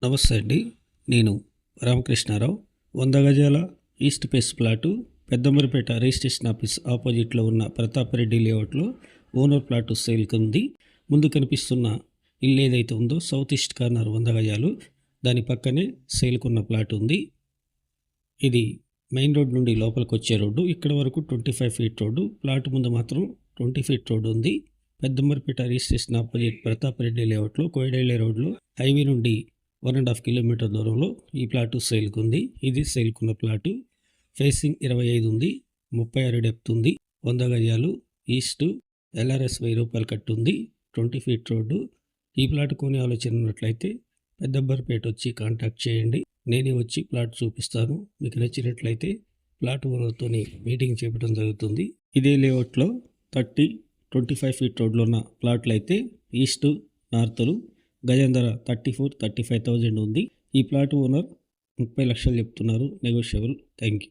నమస్తే అండి. నేను రామకృష్ణారావు. 100 గజాల east face plot Peddamberpet registration office ఆపోజిట్లో ఉన్న ప్రతాపరెడ్డి లేఅవుట్లో ఓనర్ ప్లాటు సేల్కి ఉంది. ముందు కనిపిస్తున్న ఇల్లు ఏదైతే ఉందో సౌత్ ఈస్ట్ కార్నర్ 100 గజాలు, దాని పక్కనే సేల్కున్న ప్లాట్ ఉంది. ఇది మెయిన్ రోడ్ నుండి లోపలికి వచ్చే రోడ్డు. ఇక్కడ వరకు 25 ఫీట్ రోడ్డు. ప్లాట్ ముందు మాత్రం 20 ఫీట్ రోడ్డు ఉంది. పెద్దంబరిపేట రిజిస్ట్రేషన్ ఆపోజిట్ ప్రతాపరెడ్డి లేఅవుట్లో కోయడేళ్ళే రోడ్లో హైవే నుండి 1.5 కిలోమీటర్ దూరంలో ఈ ప్లాటు సేల్కి ఉంది. ఇది సేల్కున్న ప్లాటు. ఫేసింగ్ 25 ఉంది, 36 డెప్త్ ఉంది, 100 గజాలు, ఈస్ట్, LRS 1000 రూపాయలు కట్టు ఉంది, 20 ఫీట్ రోడ్డు. ఈ ప్లాట్ కొనే ఆలోచన ఉన్నట్లయితే పెద్దంబరిపేట వచ్చి కాంటాక్ట్ చేయండి. నేనే వచ్చి ప్లాట్ చూపిస్తాను. మీకు నచ్చినట్లయితే ప్లాట్ ఓనర్తోని మీటింగ్ చేయడం జరుగుతుంది. ఇదే లేఅవుట్లో 25 ఫీట్ రోడ్లో ఉన్న ప్లాట్లు అయితే ఈస్ట్, నార్త్లు గజం ధర 35,000 ఉంది. ఈ ప్లాట్ ఓనర్ 30 లక్షలు చెప్తున్నారు. నెగోషియబుల్. Thank you.